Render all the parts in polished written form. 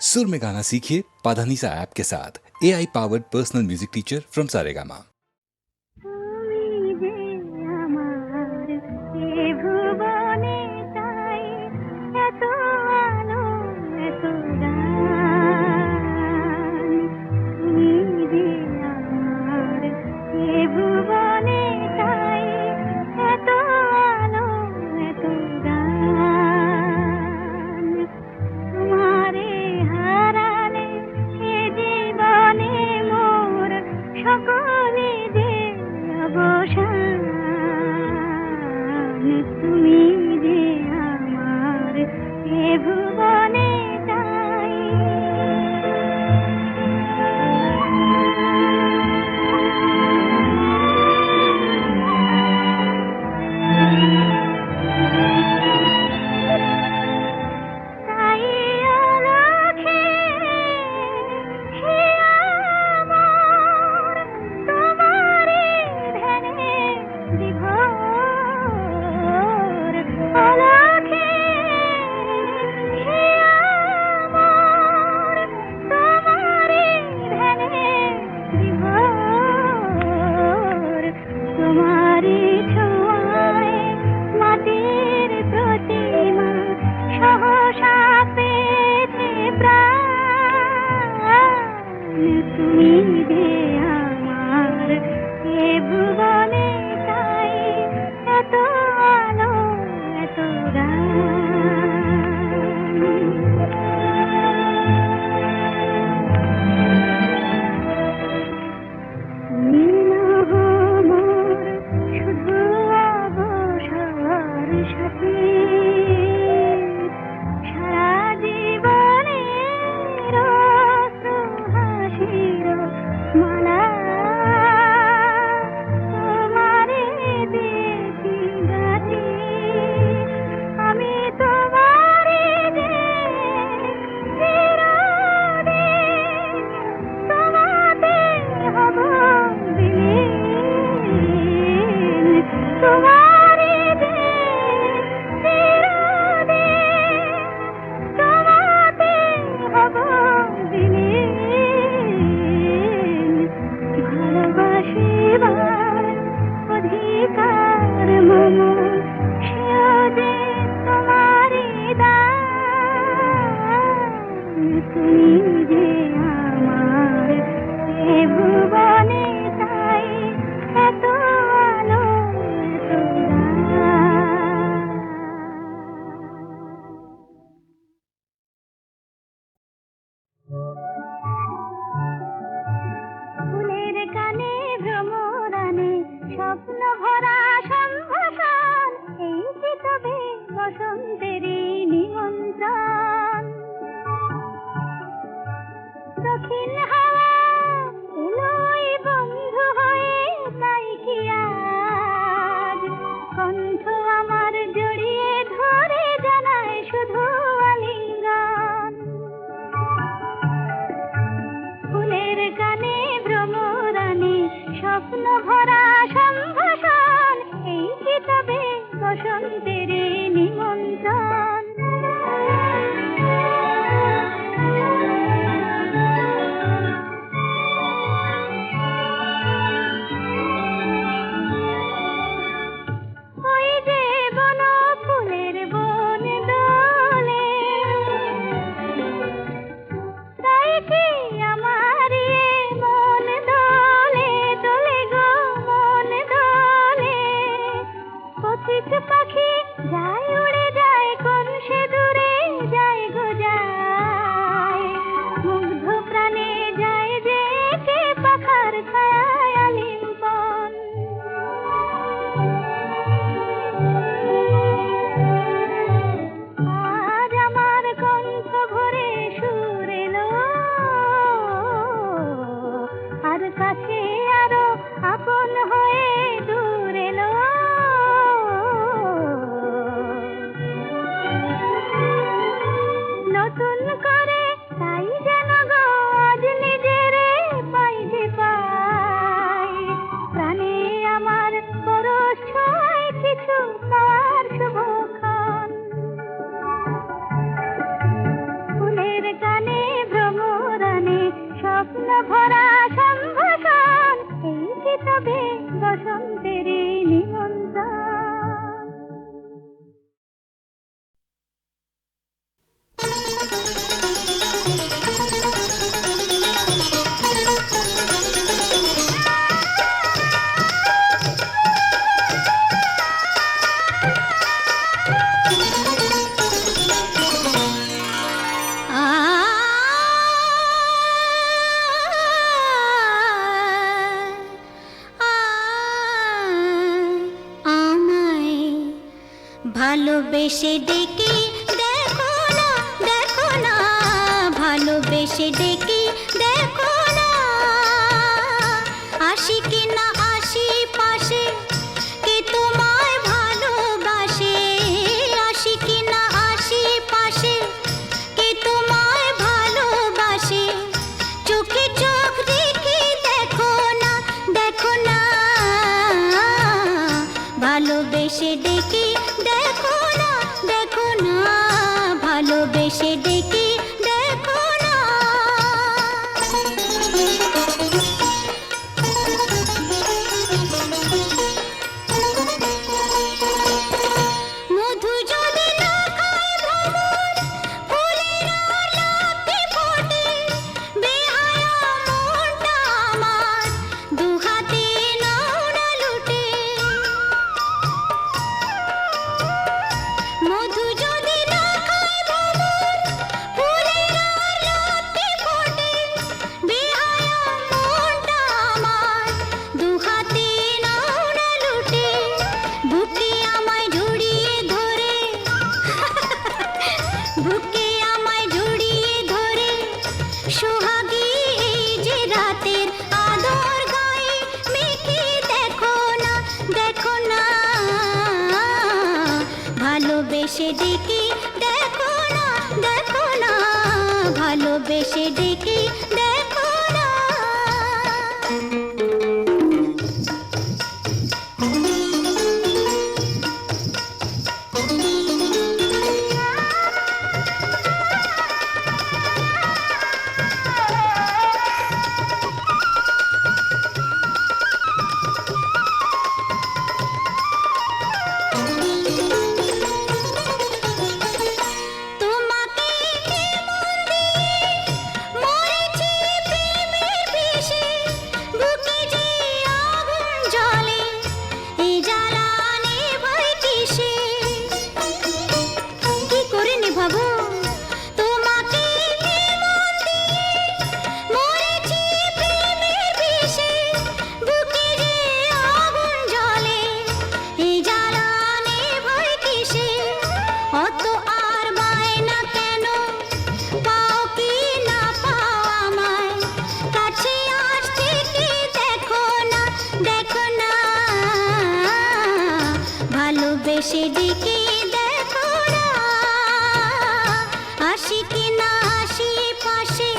सुर में गाना सीखिए पाधानीसा ऐप के साथ AI powered personal music teacher from Saregama. পাখি স্বপ্ন ভরা সম্ভাষণ, এই কি তবে বসন্তের নিমন্ত্রণ। ভালোবেসে ডেকে দেখো না, দেখো না, ভালোবেসে ডেকে দেখো না, আসি কি না আসি পাশে, কে তোমায় ভালোবাসে, আসি কি না আসি পাশে, কে তোমায় ভালোবাসে, চোখে চোখ রেখে দেখো না, দেখো না, ভালোবেসে ডেকে দেখো না, দেখো না, ভালোবেসে ডেকে দেখো না। মধু যদি না খায় ভ্রমর, ফুলের আলাপে ফোটে, বেহায়া মনটা আমার দুহাতে নাও না লুটে। মধু যদি না খায় ভ্রমর, ফুলের আলাপে ফোটে, বেহায়া মনটা আমার দুহাতে নাও না লুটে। বুকে আমায় জড়িয়ে ধরে, বুকে আমায় জড়িয়ে ধরে, সোহাগী এই যে রাতের আদর গায়ে মেখে দেখো না, দেখো না, ভালোবেসে ডেকে দেখো না, দেখো না, ভালোবেসে ডেকে দেখো না। তোমাকে মন দিয়ে মরেছি প্রেমের বিষে, বুকে যে আগুন জ্বলে, এই জ্বালা নেভাই কিসে, কি করে নেভাবো? তোমাকে মন দিয়ে মরেছি প্রেমের বিষে, বুকে যে আগুন জ্বলে, এই জ্বালা নেভাই কিসে, অত আর বায়না কেন, পাও কি না পাও আমায়, কাছে আসতে কি দেখো না, দেখো না, ভালোবেসে ডেকে দেখো না, আসি কি না আসি পাশে,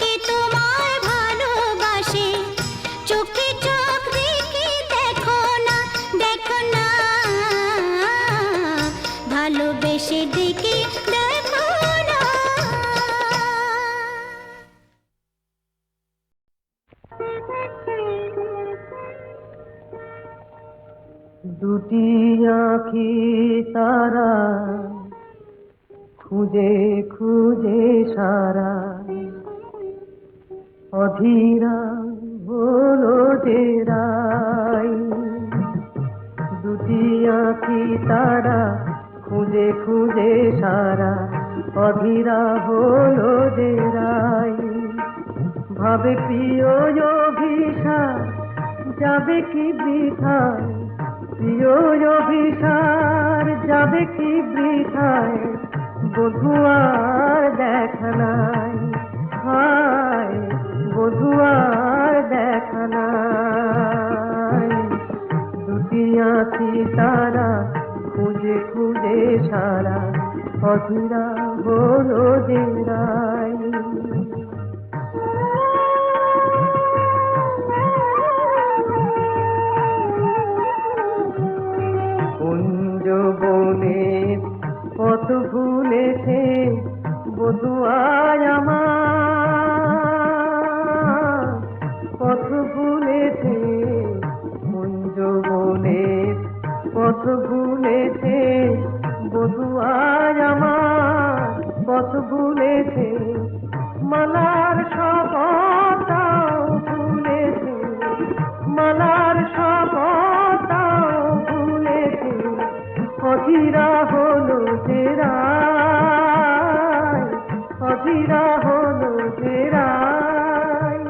কে তোমায় ভালোবাসে, চোখে চোখ রেখে দেখো না, দেখো না, ভালোবেসে ডেকে দেখো না। দুটি আঁখি তারা খুঁজে খুঁজে সারা, অধীরা হলো যে রাই। দুটি আঁখি তারা খুঁজে খুঁজে সারা, অধীরা হলো যে রাই। ভাবে প্রিয় অভিশাপ যাবে কি বৃথায়, প্রিয় অভিসার যাবে কি বৃথায়, বধুয়ার দেখা নাই, হায় বধুয়ার দেখা নাই। দুটি আঁখি তারা খুঁজে খুঁজে সারা, অধীরা হলো যে রাই। কুঞ্জ বনের পথ ভুলেছে বধুয়ায় আমার, ভুলেছে, মালার শপথটাও ভুলেছে, মালার শপথটাও ভুলেছে, অধীরা হলো যে রায়, অধীরা হলো যে রায়।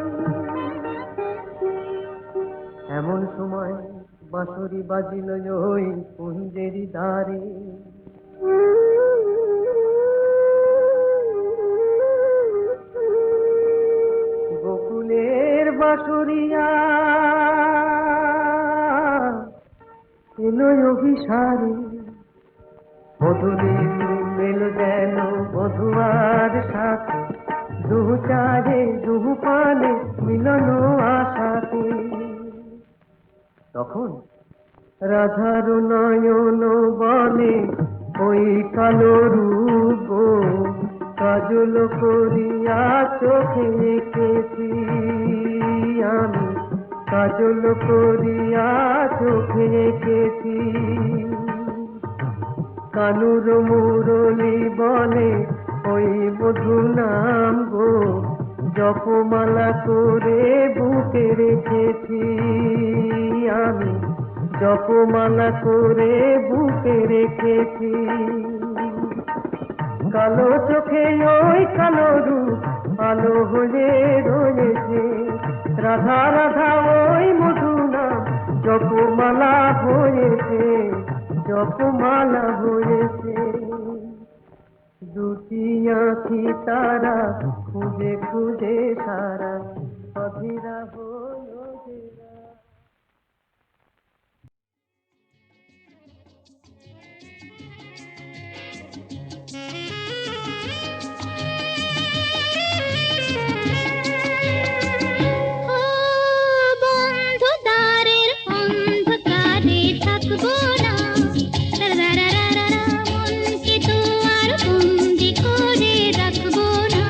এমন সময় বাঁশরি বাজিল ওই কুঞ্জেরি দ্বারে, গোকুলের বাঁশরিয়া এলো অভিসারে, বধূরে মেলো যেন বধুয়ার সাথে, দুহু চারে দুহু পানে মিলন আশাতে। তখন রাধার নয়ন বলে ওই কালো রূপ কাজল করিয়া চোখে এঁকেছি আমি, কাজল করিয়া চোখে এঁকেছি। কানুর মুরলি বলে ওই মধু নাম গো, জপমালা করে বুকে রেখেছি আমি, জপমালা করে বুকে রেখেছি। কালো চোখে ওই কালো রূপ আলো হয়ে রয়েছে, রাধা রাধা ওই মধু নাম জপমালা হয়েছে, জপমালা হয়েছে। দুটি আঁখি তারা খুঁজে খুঁজে সারা, অধীরা হলো যে রায়। ও বন্ধু দ্বারের অন্ধকারে থাকবো না, রারারারারা মনকে তো আর বন্দি করে রাখবো না,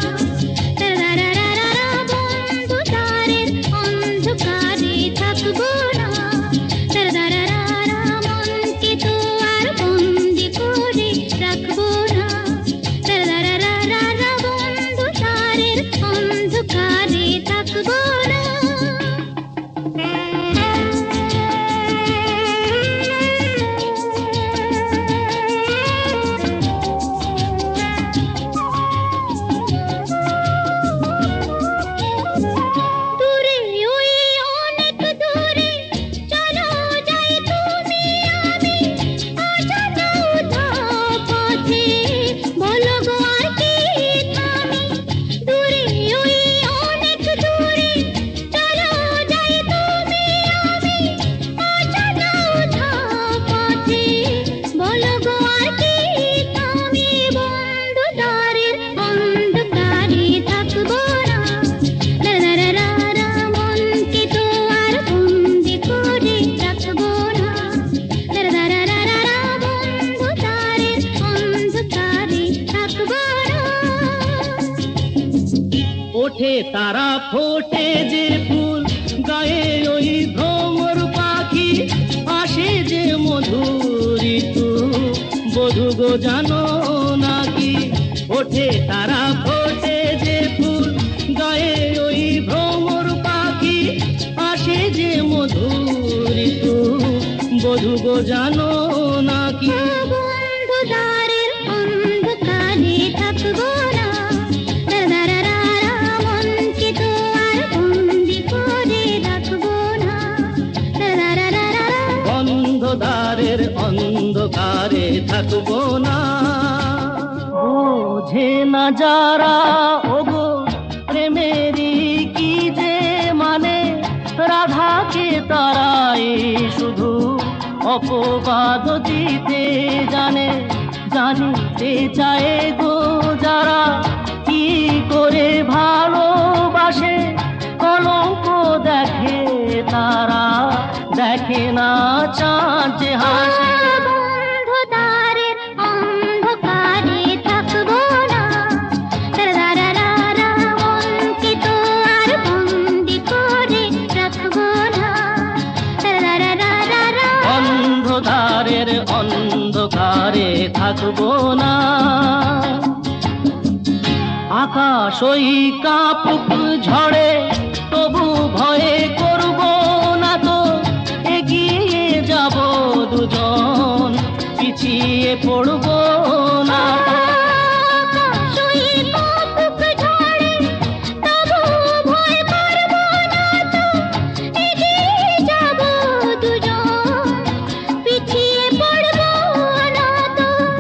রারারারারা বন্ধু দ্বারের অন্ধকারে থাকবো না, রারারারারা মনকে তো আর বন্দি করে রাখবো না, রারারারারা বন্ধু দ্বারের অন্ধকারে থাকবো না। দূরে ওই অনেক দূরে চলো যাই তুমি আমি, অজানা উধাও পথে বলো গো আর কি থামি। দূরে ওই অনেক দূরে চলো যাই তুমি আমি, অজানা উধাও পথে বলো গো আর কি থামি। বন্ধু দ্বারের অন্ধকারে থাকবো না, রারারারা মনকে তো আর বন্দি করে রাখবো না, রারারারা বন্ধু দ্বারের অন্ধকারে থাকবো না। ওঠে তারা ফোটে যে ফুল, গায়ে ওই ভ্রমর পাখি, আসে যে মধুর ঋতু, বধূ গো জানো নাকি। ওঠে তারা ফোটে যে ফুল, গায়ে ওই ভ্রমর পাখি, আসে যে মধুর ঋতু, বধূ গো জানো নাকি। বন্ধু দ্বারের অন্ধকারে থাকবো না, রারারারা মনকে তো আর বন্দি করে রাখবো না, রারারারা বন্ধ দ্বারের অন্ধকারে থাকবো না। বোঝে না যারা ওগো প্রেমেরই কি যে মানে, রাধাকে তারাই শুধু অপবাদ দিতে জানে। জানিতে চায় গো যারা কি করে ভালোবাসে, কলঙ্ক দেখে তারা, দেখে না চাঁদ যে হাসে। বন্ধু দ্বারের অন্ধকারে থাকবো না, রারারারা মনকে তো আর বন্দি করে রাখবো না, রারারারা অন্ধকারের অন্ধকারে থাকবো না। আকাশ ওই কাপুক ঝড়ে তবু ভয়ে করব না তো, এগিয়ে যাব দুজন, পিছিয়ে পড়ব না তো।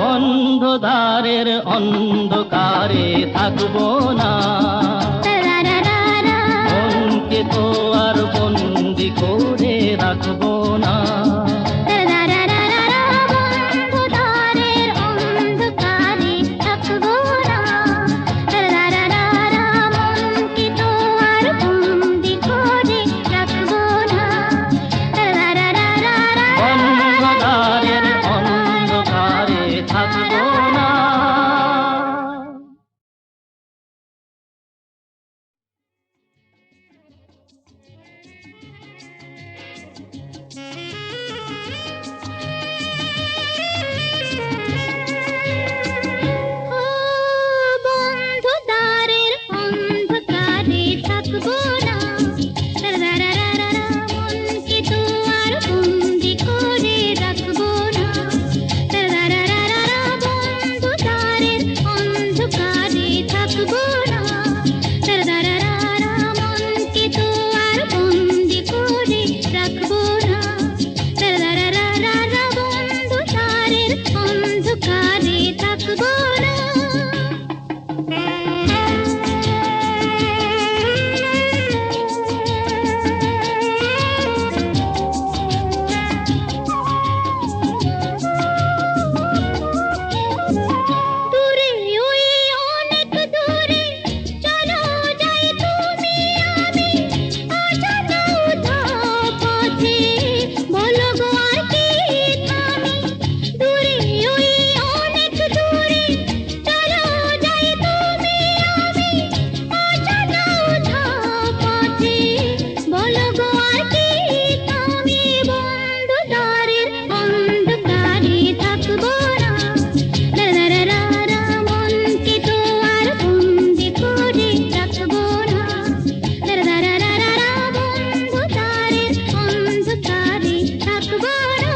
বন্ধদ্বারের অন্ধকারে থাকবো না, মনকে তো আর বন্দি করে রাখবো না। বন্ধদ্বারের অন্ধকারে থাকবো না। বন্ধদ্বারের অন্ধকারে থাকবো না, মনকে তো আর বন্দি করে রাখবো না। বন্ধদ্বারের অন্ধকারে থাকবো না, মনকে তো আর বন্দি করে রাখবো না। বন্ধদ্বারের অন্ধকারে থাকবো না। দূরে ওই অনেক দূরে চলো যাই তুমি আমি, অজানা উধাও পথে বলো গো আর কি থামি। দূরে ওই অনেক দূরে চলো যাই তুমি আমি, অজানা উধাও পথে বলো গো আর কি থামি। বন্ধদ্বারের অন্ধকারে থাকবো না, মনকে তো আর বন্দি করে রাখবো না। বন্ধদ্বারের অন্ধকারে থাকবো না।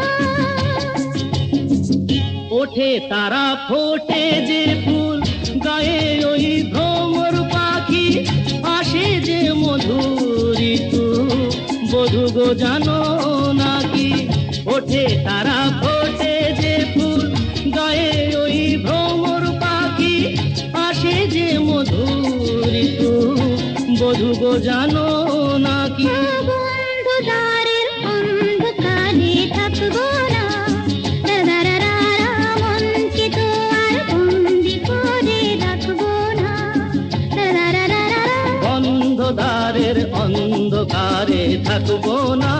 ওঠে তারা ফোটে যে ফুল, গায়ে ওই ভ্রমর পাখি, আসে যে মধুর ঋতু, বধূ গো জানো নাকি। ওঠে তারা ফোটে যে ফুল, গায়ে ওই ভ্রমর পাখি, আসে যে মধুর ঋতু, বধূ গো জানো নাকি। বন্ধদ্বারের অন্ধকারে থাকবো না, মনকে তো আর বন্দি করে রাখবো না। বন্ধদ্বারের অন্ধকারে থাকবো না।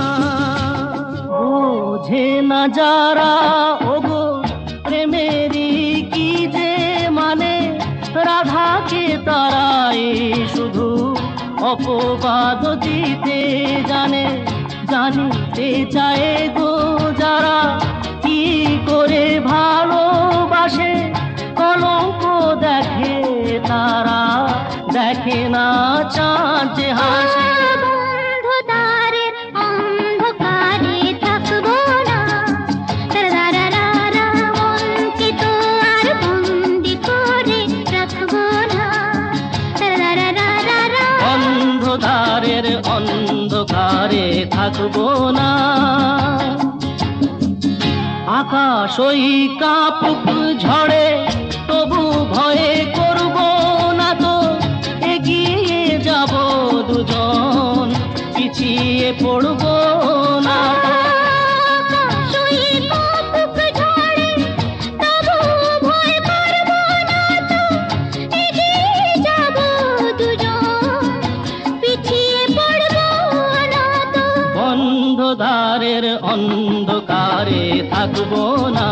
বোঝে না যারা ওগো প্রেমেরই কি যে মানে, রাধাকে তারাই শুধু অপবাদ দিতে জানে। জানিতে চায় গো যারা কি করে ভালোবাসে, কলঙ্ক দেখে তারা, দেখে না চাঁদ যে হাসে। বন্ধদ্বারের অন্ধকারে থাকবো না, মনকে তো আর বন্দি করে রাখবো না। বন্ধদ্বারের অন্ধকারে থাকবো না। আকাশ ওই কাপুক ঝড়ে তবু ভয়ে করব না তো, এগিয়ে যাব দুজন, পিছিয়ে পড়ব না তো। বন্ধদ্বারের অন্ধকারে থাকবো না।